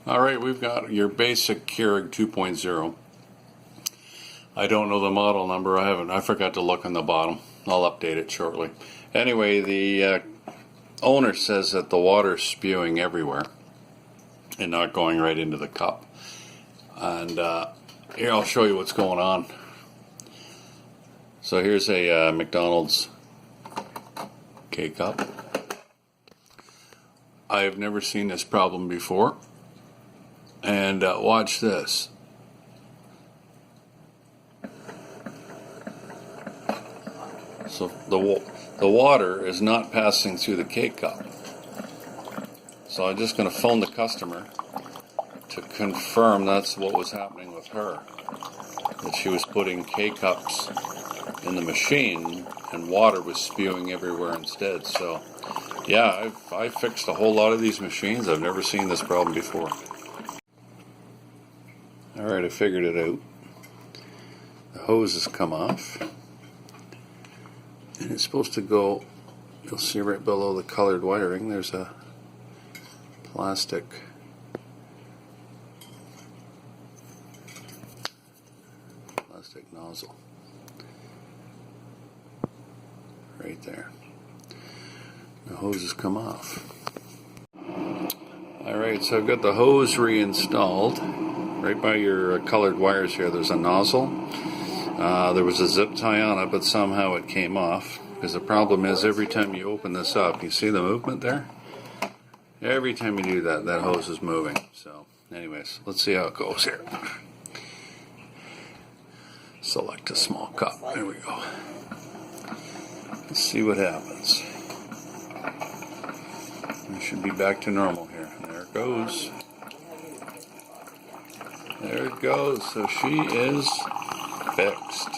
Alright, we've got your basic Keurig 2.0. I don't know the model number. I forgot to look on the bottom. I'll update it shortly. Anyway, the owner says that the water's spewing everywhere and not going right into the cup. And here, I'll show you what's going on. So here's a McDonald's K-Cup. I've never seen this problem before. And watch this. So the water is not passing through the K-Cup. So I'm just going to phone the customer to confirm that's what was happening with her. That she was putting K-Cups in the machine and water was spewing everywhere instead. So yeah, I've fixed a whole lot of these machines. I've never seen this problem before. Alright, I figured it out. The hose has come off. And it's supposed to go, you'll see right below the colored wiring, there's a plastic nozzle. Right there. The hose has come off. Alright, so I've got the hose reinstalled. Right by your colored wires here, there's a nozzle. There was a zip tie on it, but somehow it came off. Because the problem is, every time you open this up, you see the movement there? Every time you do that, that hose is moving. So, anyways, let's see how it goes here. Select a small cup. There we go. Let's see what happens. We should be back to normal here. There it goes. There it goes. So she is fixed.